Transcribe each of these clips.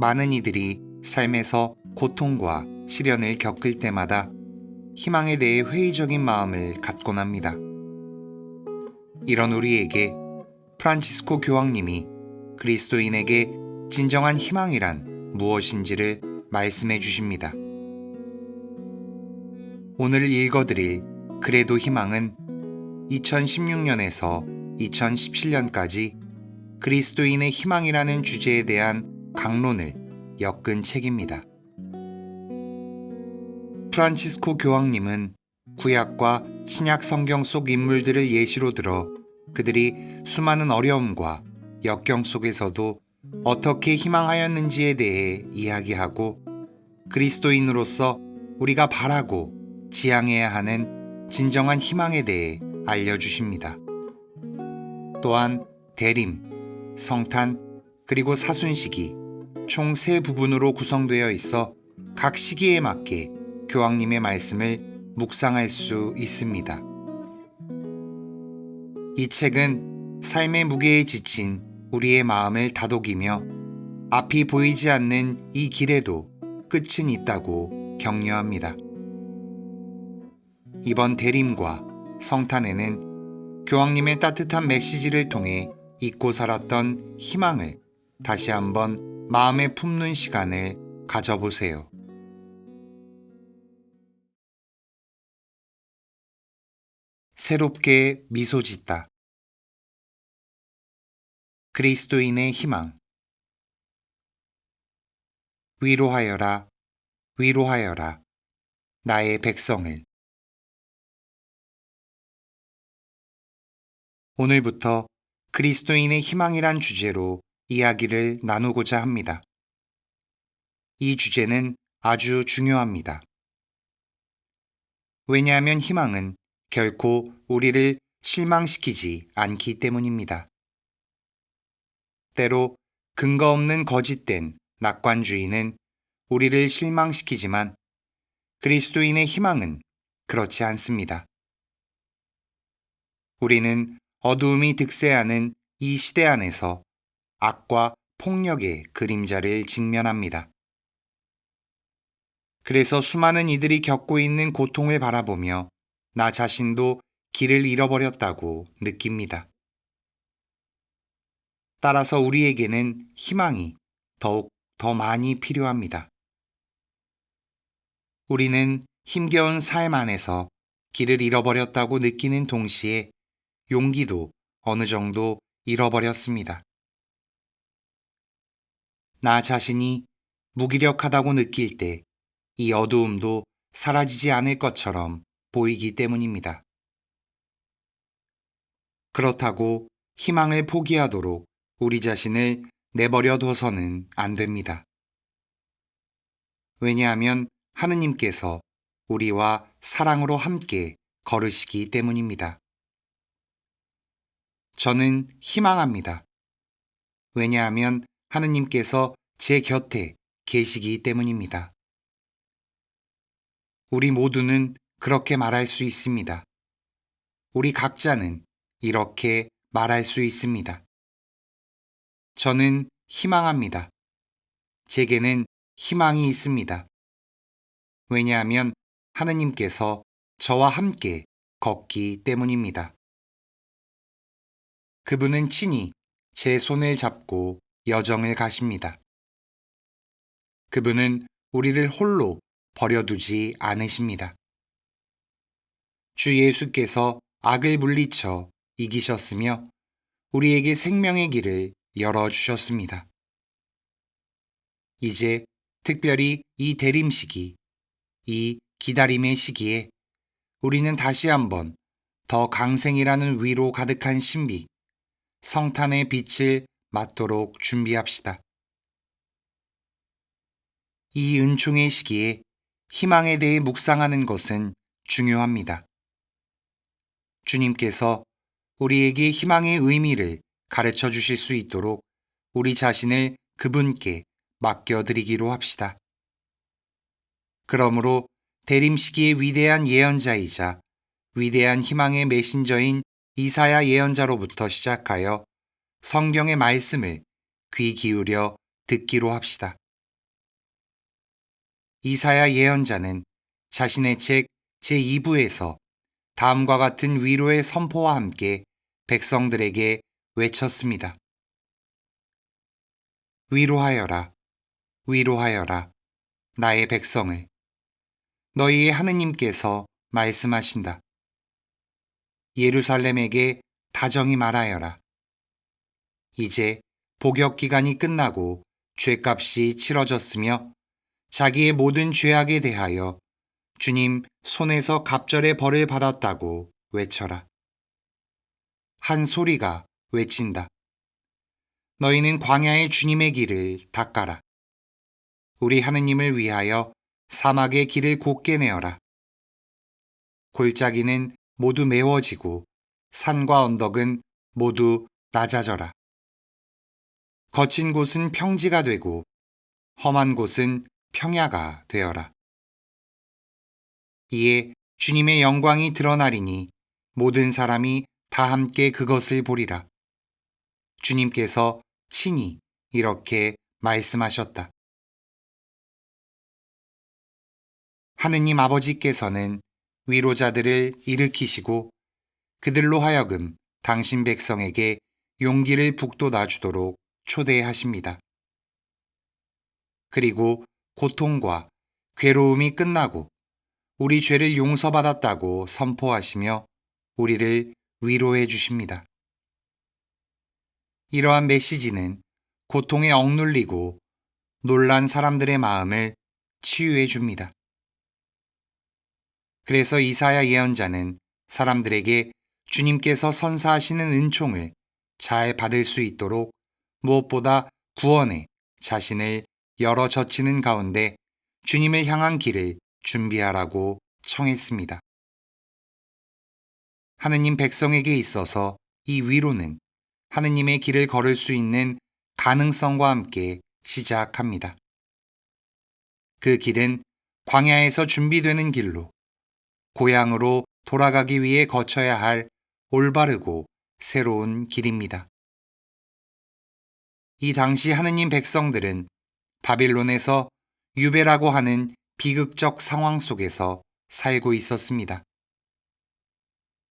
많은 이들이 삶에서 고통과 시련을 겪을 때마다 희망에 대해 회의적인 마음을 갖곤 합니다. 이런 우리에게 프란치스코 교황님이 그리스도인에게 진정한 희망이란 무엇인지를 말씀해 주십니다. 오늘 읽어드릴 그래도 희망은 2016년에서 2017년까지 그리스도인의 희망이라는 주제에 대한 강론을 엮은 책입니다. 프란치스코 교황님은 구약과 신약 성경 속 인물들을 예시로 들어 그들이 수많은 어려움과 역경 속에서도 어떻게 희망하였는지에 대해 이야기하고 그리스도인으로서 우리가 바라고 지향해야 하는 진정한 희망에 대해 알려주십니다. 또한 대림, 성탄, 그리고 사순시기 총 3부분으로 구성되어 있어 각 시기에 맞게 교황님의 말씀을 묵상할 수 있습니다. 이 책은 삶의 무게에 지친 우리의 마음을 다독이며 앞이 보이지 않는 이 길에도 끝은 있다고 격려합니다. 이번 대림과 성탄에는 교황님의 따뜻한 메시지를 통해 잊고 살았던 희망을 다시 한번 마음에 품는 시간을 가져보세요. 새롭게 미소 짓다. 그리스도인의 희망. 위로하여라, 위로하여라, 나의 백성을. 오늘부터 그리스도인의 희망이란 주제로 이야기를 나누고자 합니다. 이 주제는 아주 중요합니다. 왜냐하면 희망은 결코 우리를 실망시키지 않기 때문입니다. 때로 근거 없는 거짓된 낙관주의는 우리를 실망시키지만 그리스도인의 희망은 그렇지 않습니다. 우리는 어두움이 득세하는 이 시대 안에서 악과 폭력의 그림자를 직면합니다. 그래서 수많은 이들이 겪고 있는 고통을 바라보며 나 자신도 길을 잃어버렸다고 느낍니다. 따라서 우리에게는 희망이 더욱 더 많이 필요합니다. 우리는 힘겨운 삶 안에서 길을 잃어버렸다고 느끼는 동시에 용기도 어느 정도 잃어버렸습니다. 나 자신이 무기력하다고 느낄 때 이 어두움도 사라지지 않을 것처럼 보이기 때문입니다. 그렇다고 희망을 포기하도록 우리 자신을 내버려 둬서는 안 됩니다. 왜냐하면 하느님께서 우리와 사랑으로 함께 걸으시기 때문입니다. 저는 희망합니다. 왜냐하면 하느님께서 제 곁에 계시기 때문입니다. 우리 모두는 그렇게 말할 수 있습니다. 우리 각자는 이렇게 말할 수 있습니다. 저는 희망합니다. 제게는 희망이 있습니다. 왜냐하면 하느님께서 저와 함께 걷기 때문입니다. 그분은 친히 제 손을 잡고 여정을 가십니다. 그분은 우리를 홀로 버려두지 않으십니다. 주 예수께서 악을 물리쳐 이기셨으며 우리에게 생명의 길을 열어주셨습니다. 이제 특별히 이 대림 시기, 이 기다림의 시기에 우리는 다시 한번 더 강생이라는 위로 가득한 신비, 성탄의 빛을 맞도록 준비합시다. 이 은총의 시기에 희망에 대해 묵상하는 것은 중요합니다. 주님께서 우리에게 희망의 의미를 가르쳐 주실 수 있도록 우리 자신을 그분께 맡겨드리기로 합시다. 그러므로 대림 시기의 위대한 예언자이자 위대한 희망의 메신저인 이사야 예언자로부터 시작하여 성경의 말씀을 귀 기울여 듣기로 합시다. 이사야 예언자는 자신의 책 제2부에서 다음과 같은 위로의 선포와 함께 백성들에게 외쳤습니다. 위로하여라, 위로하여라, 나의 백성을. 너희의 하느님께서 말씀하신다. 예루살렘에게 다정히 말하여라. 이제 복역 기간이 끝나고 죄값이 치러졌으며 자기의 모든 죄악에 대하여 주님 손에서 갑절의 벌을 받았다고 외쳐라. 한 소리가 외친다. 너희는 광야의 주님의 길을 닦아라. 우리 하느님을 위하여 사막의 길을 곧게 내어라. 골짜기는 모두 메워지고 산과 언덕은 모두 낮아져라. 거친 곳은 평지가 되고 험한 곳은 평야가 되어라. 이에 주님의 영광이 드러나리니 모든 사람이 다 함께 그것을 보리라. 주님께서 친히 이렇게 말씀하셨다. 하느님 아버지께서는 위로자들을 일으키시고 그들로 하여금 당신 백성에게 용기를 북돋아 주도록 초대하십니다. 그리고 고통과 괴로움이 끝나고 우리 죄를 용서받았다고 선포하시며 우리를 위로해 주십니다. 이러한 메시지는 고통에 억눌리고 놀란 사람들의 마음을 치유해 줍니다. 그래서 이사야 예언자는 사람들에게 주님께서 선사하시는 은총을 잘 받을 수 있도록 무엇보다 구원에 자신을 열어 젖히는 가운데 주님을 향한 길을 준비하라고 청했습니다. 하느님 백성에게 있어서 이 위로는 하느님의 길을 걸을 수 있는 가능성과 함께 시작합니다. 그 길은 광야에서 준비되는 길로 고향으로 돌아가기 위해 거쳐야 할 올바르고 새로운 길입니다. 이 당시 하느님 백성들은 바빌론에서 유배라고 하는 비극적 상황 속에서 살고 있었습니다.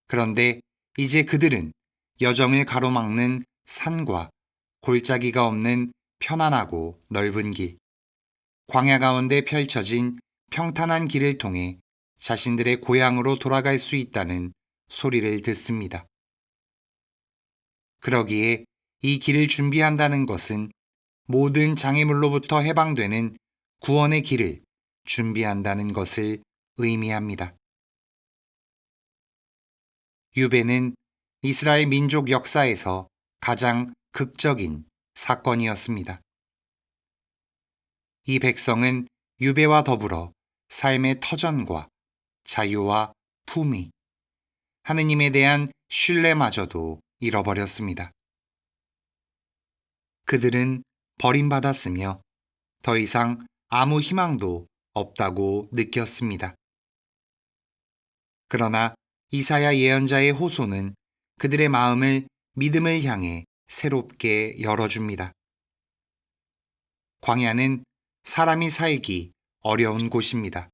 그런데 이제 그들은 여정을 가로막는 산과 골짜기가 없는 편안하고 넓은 길, 광야 가운데 펼쳐진 평탄한 길을 통해 자신들의 고향으로 돌아갈 수 있다는 소리를 듣습니다. 그러기에 이 길을 준비한다는 것은 모든 장애물로부터 해방되는 구원의 길을 준비한다는 것을 의미합니다. 유배는 이스라엘 민족 역사에서 가장 극적인 사건이었습니다. 이 백성은 유배와 더불어 삶의 터전과 자유와 품위, 하느님에 대한 신뢰마저도 잃어버렸습니다. 그들은 버림받았으며 더 이상 아무 희망도 없다고 느꼈습니다. 그러나 이사야 예언자의 호소는 그들의 마음을 믿음을 향해 새롭게 열어줍니다. 광야는 사람이 살기 어려운 곳입니다.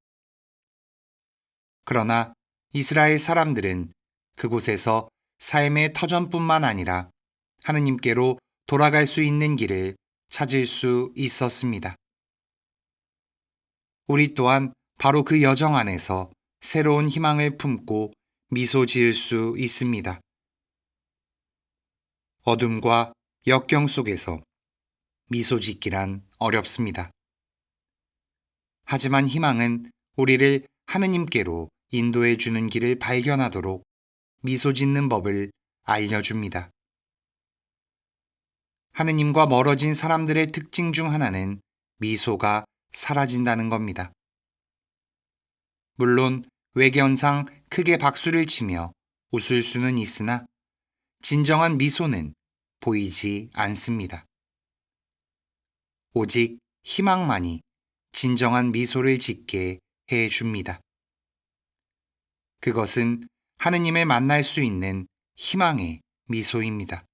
그러나 이스라엘 사람들은 그곳에서 삶의 터전뿐만 아니라 하느님께로 돌아갈 수 있는 길을 찾을 수 있었습니다. 우리 또한 바로 그 여정 안에서 새로운 희망을 품고 미소 지을 수 있습니다. 어둠과 역경 속에서 미소 짓기란 어렵습니다. 하지만 희망은 우리를 하느님께로 인도해 주는 길을 발견하도록 미소 짓는 법을 알려줍니다. 하느님과 멀어진 사람들의 특징 중 하나는 미소가 사라진다는 겁니다. 물론 외견상 크게 박수를 치며 웃을 수는 있으나 진정한 미소는 보이지 않습니다. 오직 희망만이 진정한 미소를 짓게 해 줍니다. 그것은 하느님을 만날 수 있는 희망의 미소입니다.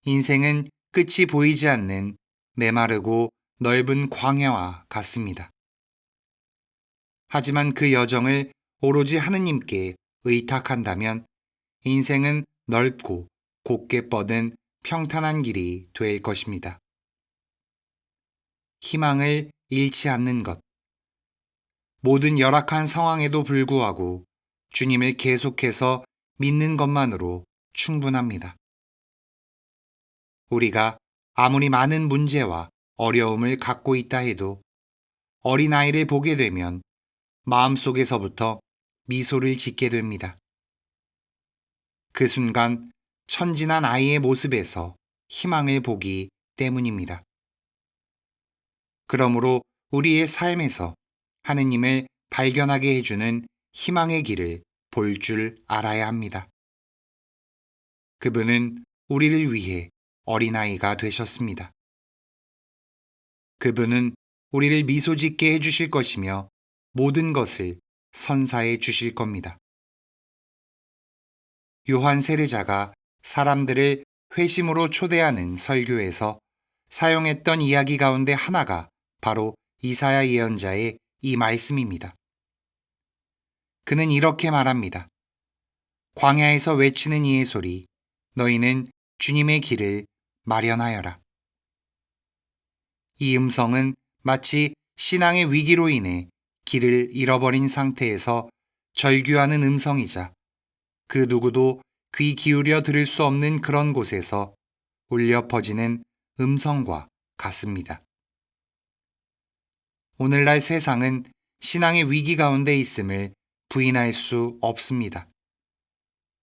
인생은 끝이 보이지 않는 메마르고 넓은 광야와 같습니다. 하지만 그 여정을 오로지 하느님께 의탁한다면 인생은 넓고 곧게 뻗은 평탄한 길이 될 것입니다. 희망을 잃지 않는 것. 모든 열악한 상황에도 불구하고 주님을 계속해서 믿는 것만으로 충분합니다. 우리가 아무리 많은 문제와 어려움을 갖고 있다 해도 어린아이를 보게 되면 마음속에서부터 미소를 짓게 됩니다. 그 순간 천진한 아이의 모습에서 희망을 보기 때문입니다. 그러므로 우리의 삶에서 하느님을 발견하게 해주는 희망의 길을 볼 줄 알아야 합니다. 그분은 우리를 위해 어린아이가 되셨습니다. 그분은 우리를 미소 짓게 해주실 것이며 모든 것을 선사해 주실 겁니다. 요한 세례자가 사람들을 회심으로 초대하는 설교에서 사용했던 이야기 가운데 하나가 바로 이사야 예언자의 이 말씀입니다. 그는 이렇게 말합니다. 광야에서 외치는 이의 소리, 너희는 주님의 길을 마련하여라. 이 음성은 마치 신앙의 위기로 인해 길을 잃어버린 상태에서 절규하는 음성이자 그 누구도 귀 기울여 들을 수 없는 그런 곳에서 울려 퍼지는 음성과 같습니다. 오늘날 세상은 신앙의 위기 가운데 있음을 부인할 수 없습니다.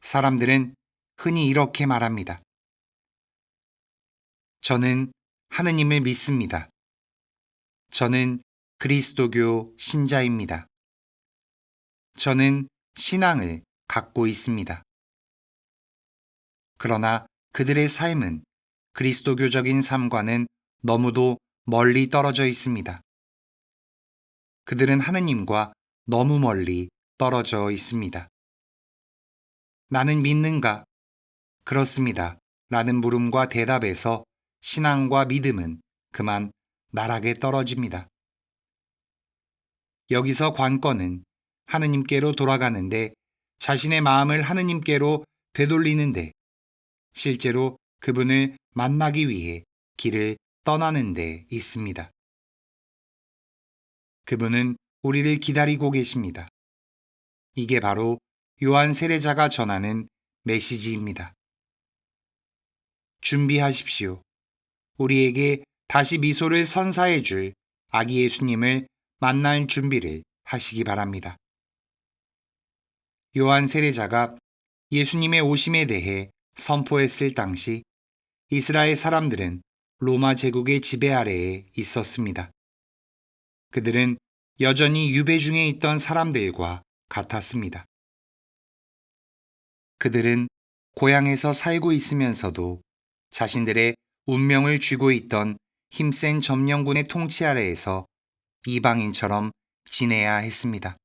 사람들은 흔히 이렇게 말합니다. 저는 하느님을 믿습니다. 저는 그리스도교 신자입니다. 저는 신앙을 갖고 있습니다. 그러나 그들의 삶은 그리스도교적인 삶과는 너무도 멀리 떨어져 있습니다. 그들은 하느님과 너무 멀리 떨어져 있습니다. 나는 믿는가? 그렇습니다. 라는 물음과 대답에서 신앙과 믿음은 그만 나락에 떨어집니다. 여기서 관건은 하느님께로 돌아가는데 자신의 마음을 하느님께로 되돌리는데 실제로 그분을 만나기 위해 길을 떠나는 데 있습니다. 그분은 우리를 기다리고 계십니다. 이게 바로 요한 세례자가 전하는 메시지입니다. 준비하십시오. 우리에게 다시 미소를 선사해 줄 아기 예수님을 만날 준비를 하시기 바랍니다. 요한 세례자가 예수님의 오심에 대해 선포했을 당시 이스라엘 사람들은 로마 제국의 지배 아래에 있었습니다. 그들은 여전히 유배 중에 있던 사람들과 같았습니다. 그들은 고향에서 살고 있으면서도 자신들의 운명을 쥐고 있던 힘센 점령군의 통치 아래에서 이방인처럼 지내야 했습니다.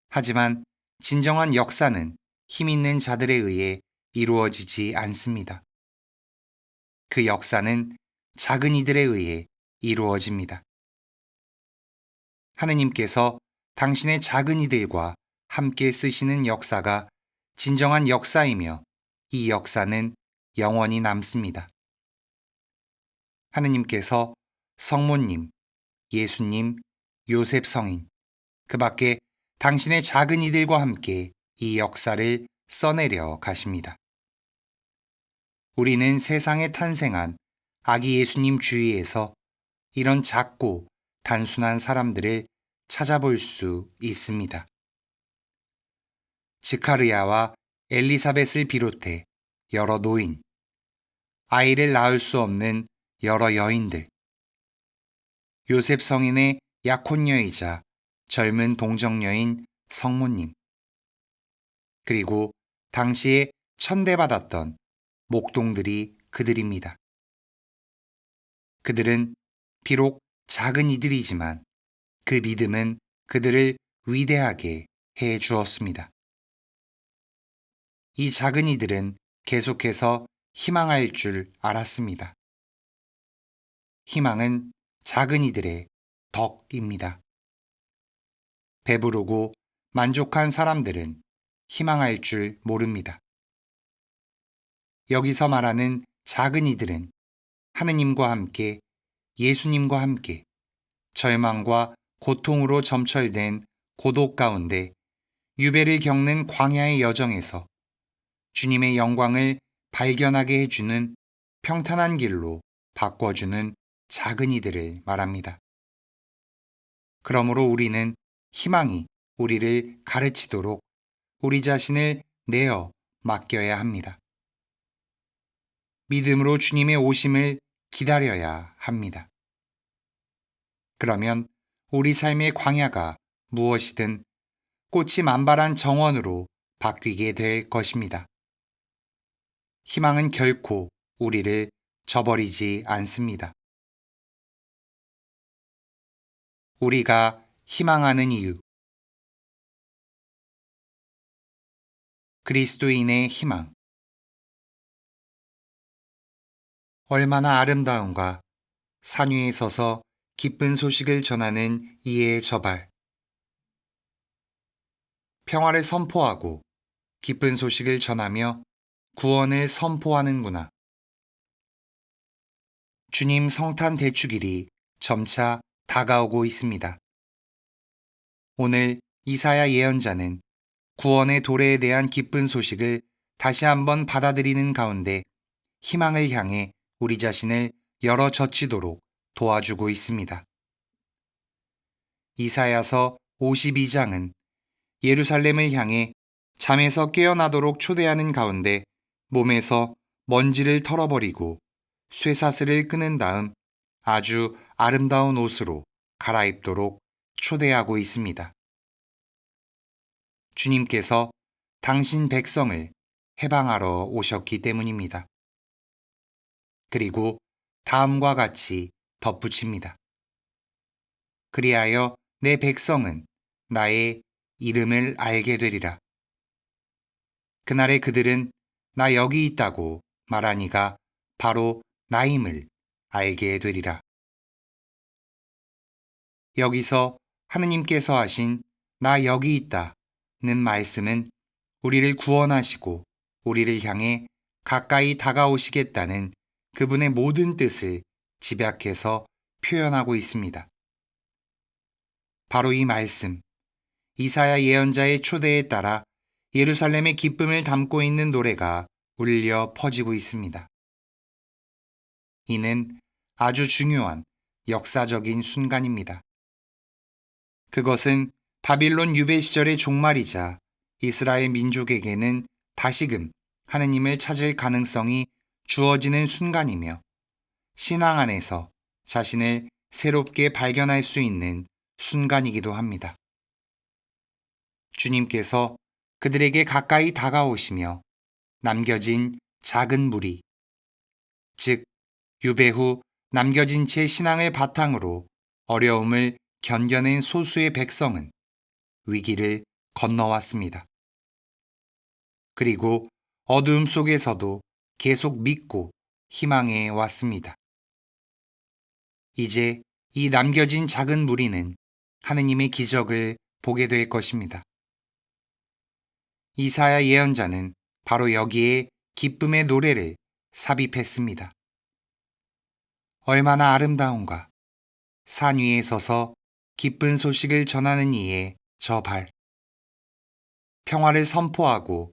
하지만 진정한 역사는 힘 있는 자들에 의해 이루어지지 않습니다. 그 역사는 작은 이들에 의해 이루어집니다. 하느님께서 당신의 작은 이들과 함께 쓰시는 역사가 진정한 역사이며 이 역사는 영원히 남습니다. 하느님께서 성모님, 예수님, 요셉 성인, 그 밖에 당신의 작은 이들과 함께 이 역사를 써내려 가십니다. 우리는 세상에 탄생한 아기 예수님 주위에서 이런 작고 단순한 사람들을 찾아볼 수 있습니다. 지카르야와 엘리사벳을 비롯해 여러 노인, 아이를 낳을 수 없는 여러 여인들, 요셉 성인의 약혼녀이자 젊은 동정녀인 성모님, 그리고 당시에 천대받았던 목동들이 그들입니다. 그들은 비록 작은 이들이지만 그 믿음은 그들을 위대하게 해 주었습니다. 이 작은 이들은 계속해서 희망할 줄 알았습니다. 희망은 작은 이들의 덕입니다. 배부르고 만족한 사람들은 희망할 줄 모릅니다. 여기서 말하는 작은 이들은 하느님과 함께, 예수님과 함께 절망과 고통으로 점철된 고독 가운데 유배를 겪는 광야의 여정에서 주님의 영광을 발견하게 해주는 평탄한 길로 바꿔주는 작은 이들을 말합니다. 그러므로 우리는 희망이 우리를 가르치도록 우리 자신을 내어 맡겨야 합니다. 믿음으로 주님의 오심을 기다려야 합니다. 그러면 우리 삶의 광야가 무엇이든 꽃이 만발한 정원으로 바뀌게 될 것입니다. 희망은 결코 우리를 저버리지 않습니다. 우리가 희망하는 이유. 그리스도인의 희망. 얼마나 아름다운가. 산 위에 서서 기쁜 소식을 전하는 이의 저발. 평화를 선포하고 기쁜 소식을 전하며 구원을 선포하는구나. 주님 성탄 대축일이 점차 다가오고 있습니다. 오늘 이사야 예언자는 구원의 도래에 대한 기쁜 소식을 다시 한번 받아들이는 가운데 희망을 향해 우리 자신을 열어 젖히도록 도와주고 있습니다. 이사야서 52장은 예루살렘을 향해 잠에서 깨어나도록 초대하는 가운데 몸에서 먼지를 털어버리고 쇠사슬을 끊은 다음 아주 아름다운 옷으로 갈아입도록 초대하고 있습니다. 주님께서 당신 백성을 해방하러 오셨기 때문입니다. 그리고 다음과 같이 덧붙입니다. 그리하여 내 백성은 나의 이름을 알게 되리라. 그날에 그들은 나 여기 있다고 말하니가 바로 나임을 알게 되리라. 여기서 하느님께서 하신 나 여기 있다는 말씀은 우리를 구원하시고 우리를 향해 가까이 다가오시겠다는 그분의 모든 뜻을 집약해서 표현하고 있습니다. 바로 이 말씀, 이사야 예언자의 초대에 따라 예루살렘의 기쁨을 담고 있는 노래가 울려 퍼지고 있습니다. 이는 아주 중요한 역사적인 순간입니다. 그것은 바빌론 유배 시절의 종말이자 이스라엘 민족에게는 다시금 하느님을 찾을 가능성이 주어지는 순간이며 신앙 안에서 자신을 새롭게 발견할 수 있는 순간이기도 합니다. 주님께서 그들에게 가까이 다가오시며 남겨진 작은 무리, 즉 유배 후 남겨진 채 신앙을 바탕으로 어려움을 견뎌낸 소수의 백성은 위기를 건너왔습니다. 그리고 어두움 속에서도 계속 믿고 희망해 왔습니다. 이제 이 남겨진 작은 무리는 하느님의 기적을 보게 될 것입니다. 이사야 예언자는 바로 여기에 기쁨의 노래를 삽입했습니다. 얼마나 아름다운가. 산 위에 서서 기쁜 소식을 전하는 이의 저 발. 평화를 선포하고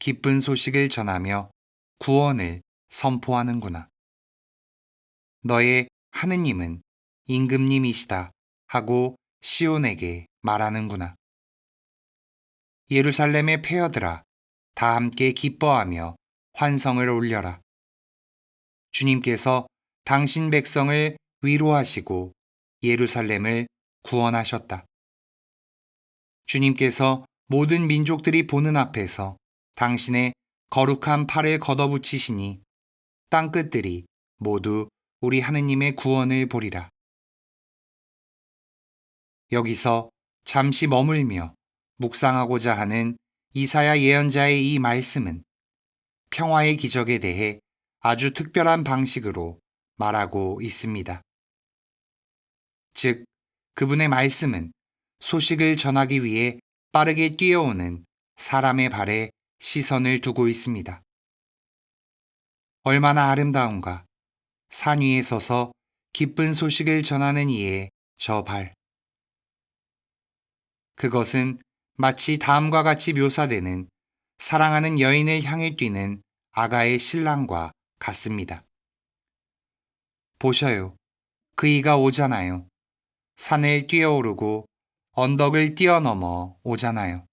기쁜 소식을 전하며 구원을 선포하는구나. 너의 하느님은 임금님이시다 하고 시온에게 말하는구나. 예루살렘의 폐허들아, 다 함께 기뻐하며 환성을 올려라. 주님께서 당신 백성을 위로하시고 예루살렘을 구원하셨다. 주님께서 모든 민족들이 보는 앞에서 당신의 거룩한 팔을 걷어붙이시니 땅끝들이 모두 우리 하느님의 구원을 보리라. 여기서 잠시 머물며 묵상하고자 하는 이사야 예언자의 이 말씀은 평화의 기적에 대해 아주 특별한 방식으로 말하고 있습니다. 즉, 그분의 말씀은 소식을 전하기 위해 빠르게 뛰어오는 사람의 발에 시선을 두고 있습니다. 얼마나 아름다운가. 산 위에 서서 기쁜 소식을 전하는 이의 저 발. 그것은 마치 다음과 같이 묘사되는 사랑하는 여인을 향해 뛰는 아가의 신랑과 같습니다. 보셔요. 그이가 오잖아요. 산을 뛰어오르고 언덕을 뛰어넘어 오잖아요.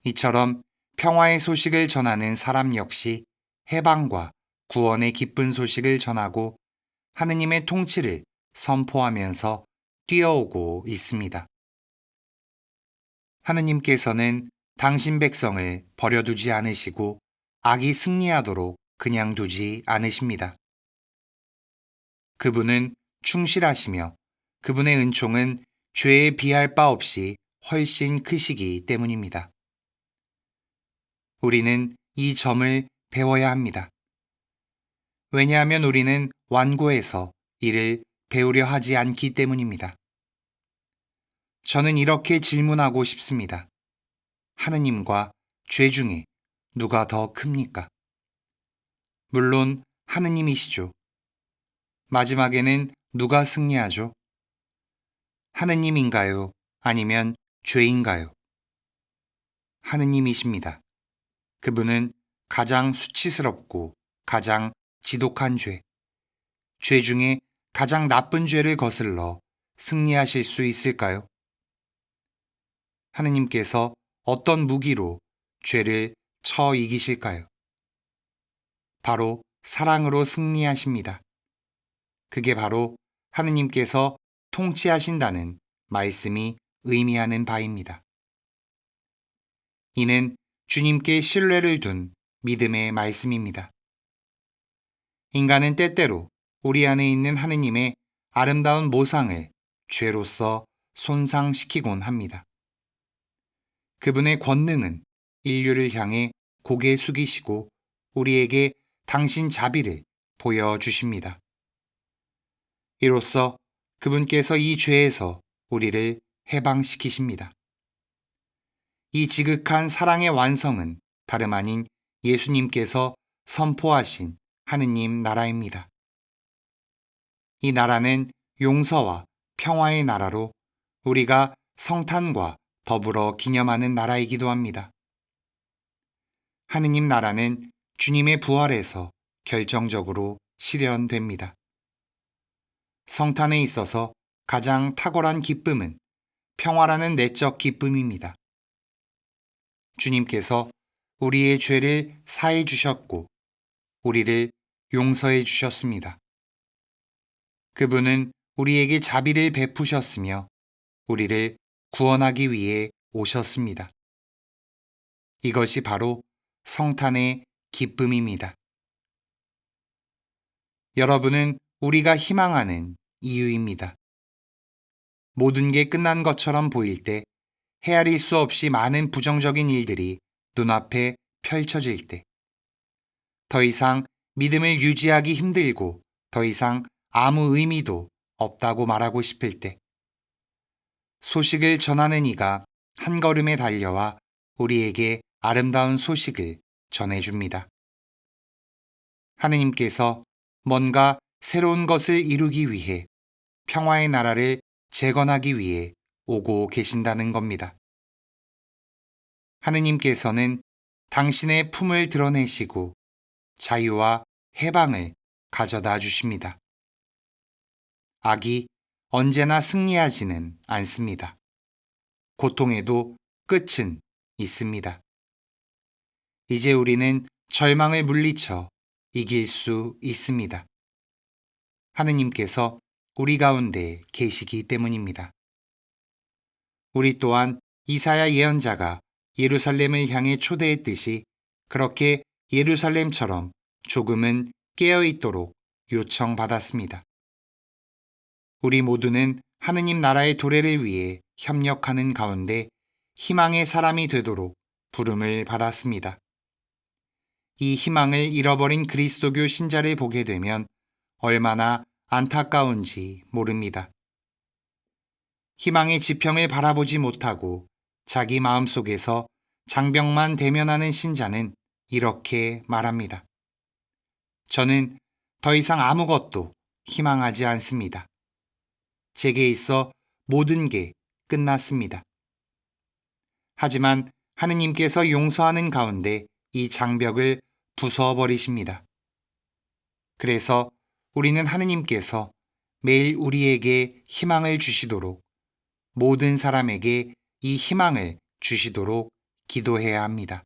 이처럼 평화의 소식을 전하는 사람 역시 해방과 구원의 기쁜 소식을 전하고 하느님의 통치를 선포하면서 뛰어오고 있습니다. 하느님께서는 당신 백성을 버려두지 않으시고 악이 승리하도록 그냥 두지 않으십니다. 그분은 충실하시며 그분의 은총은 죄에 비할 바 없이 훨씬 크시기 때문입니다. 우리는 이 점을 배워야 합니다. 왜냐하면 우리는 완고해서 이를 배우려 하지 않기 때문입니다. 저는 이렇게 질문하고 싶습니다. 하느님과 죄 중에 누가 더 큽니까? 물론 하느님이시죠. 마지막에는 누가 승리하죠? 하느님인가요? 아니면 죄인가요? 하느님이십니다. 그분은 가장 수치스럽고 가장 지독한 죄 중에 가장 나쁜 죄를 거슬러 승리하실 수 있을까요? 하느님께서 어떤 무기로 죄를 쳐 이기실까요? 바로 사랑으로 승리하십니다. 그게 바로 하느님께서 통치하신다는 말씀이 의미하는 바입니다. 이는 주님께 신뢰를 둔 믿음의 말씀입니다. 인간은 때때로 우리 안에 있는 하느님의 아름다운 모상을 죄로서 손상시키곤 합니다. 그분의 권능은 인류를 향해 고개 숙이시고 우리에게 당신 자비를 보여주십니다. 이로써 그분께서 이 죄에서 우리를 해방시키십니다. 이 지극한 사랑의 완성은 다름 아닌 예수님께서 선포하신 하느님 나라입니다. 이 나라는 용서와 평화의 나라로 우리가 성탄과 더불어 기념하는 나라이기도 합니다. 하느님 나라는 주님의 부활에서 결정적으로 실현됩니다. 성탄에 있어서 가장 탁월한 기쁨은 평화라는 내적 기쁨입니다. 주님께서 우리의 죄를 사해 주셨고 우리를 용서해 주셨습니다. 그분은 우리에게 자비를 베푸셨으며 우리를 구원하기 위해 오셨습니다. 이것이 바로 성탄의 기쁨입니다. 여러분은 우리가 희망하는 이유입니다. 모든 게 끝난 것처럼 보일 때, 헤아릴 수 없이 많은 부정적인 일들이 눈앞에 펼쳐질 때, 더 이상 믿음을 유지하기 힘들고 더 이상 아무 의미도 없다고 말하고 싶을 때, 소식을 전하는 이가 한 걸음에 달려와 우리에게 아름다운 소식을 전해줍니다. 하느님께서 뭔가 새로운 것을 이루기 위해 평화의 나라를 재건하기 위해 오고 계신다는 겁니다. 하느님께서는 당신의 품을 드러내시고 자유와 해방을 가져다 주십니다. 악이 언제나 승리하지는 않습니다. 고통에도 끝은 있습니다. 이제 우리는 절망을 물리쳐 이길 수 있습니다. 하느님께서 우리 가운데 계시기 때문입니다. 우리 또한 이사야 예언자가 예루살렘을 향해 초대했듯이 그렇게 예루살렘처럼 조금은 깨어 있도록 요청받았습니다. 우리 모두는 하느님 나라의 도래를 위해 협력하는 가운데 희망의 사람이 되도록 부름을 받았습니다. 이 희망을 잃어버린 그리스도교 신자를 보게 되면 얼마나 안타까운지 모릅니다. 희망의 지평을 바라보지 못하고 자기 마음속에서 장벽만 대면하는 신자는 이렇게 말합니다. 저는 더 이상 아무것도 희망하지 않습니다. 제게 있어 모든 게 끝났습니다. 하지만 하느님께서 용서하는 가운데 이 장벽을 부숴버리십니다. 그래서 우리는 하느님께서 매일 우리에게 희망을 주시도록, 모든 사람에게 이 희망을 주시도록 기도해야 합니다.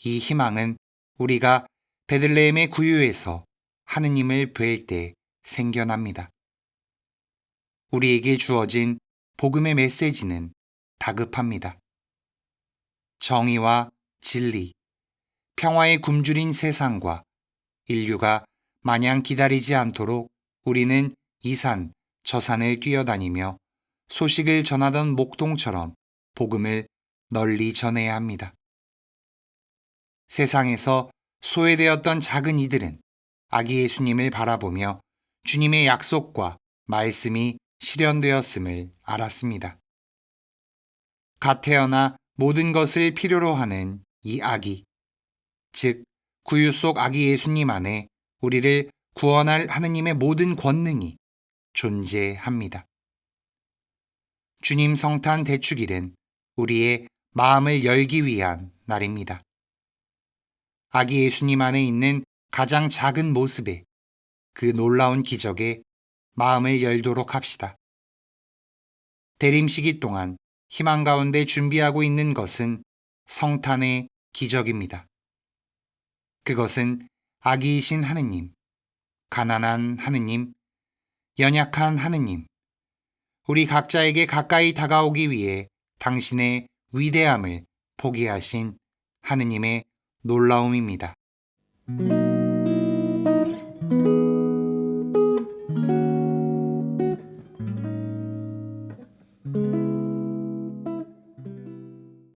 이 희망은 우리가 베들레헴의 구유에서 하느님을 뵐 때 생겨납니다. 우리에게 주어진 복음의 메시지는 다급합니다. 정의와 진리, 평화의 굶주린 세상과 인류가 마냥 기다리지 않도록 우리는 이 산, 저 산을 뛰어다니며 소식을 전하던 목동처럼 복음을 널리 전해야 합니다. 세상에서 소외되었던 작은 이들은 아기 예수님을 바라보며 주님의 약속과 말씀이 실현되었음을 알았습니다. 갓 태어나 모든 것을 필요로 하는 이 아기, 즉 구유 속 아기 예수님 안에 우리를 구원할 하느님의 모든 권능이 존재합니다. 주님 성탄 대축일은 우리의 마음을 열기 위한 날입니다. 아기 예수님 안에 있는 가장 작은 모습에, 그 놀라운 기적에 마음을 열도록 합시다. 대림 시기 동안 희망 가운데 준비하고 있는 것은 성탄의 기적입니다. 그것은 아기이신 하느님, 가난한 하느님, 연약한 하느님, 우리 각자에게 가까이 다가오기 위해 당신의 위대함을 포기하신 하느님의 놀라움입니다.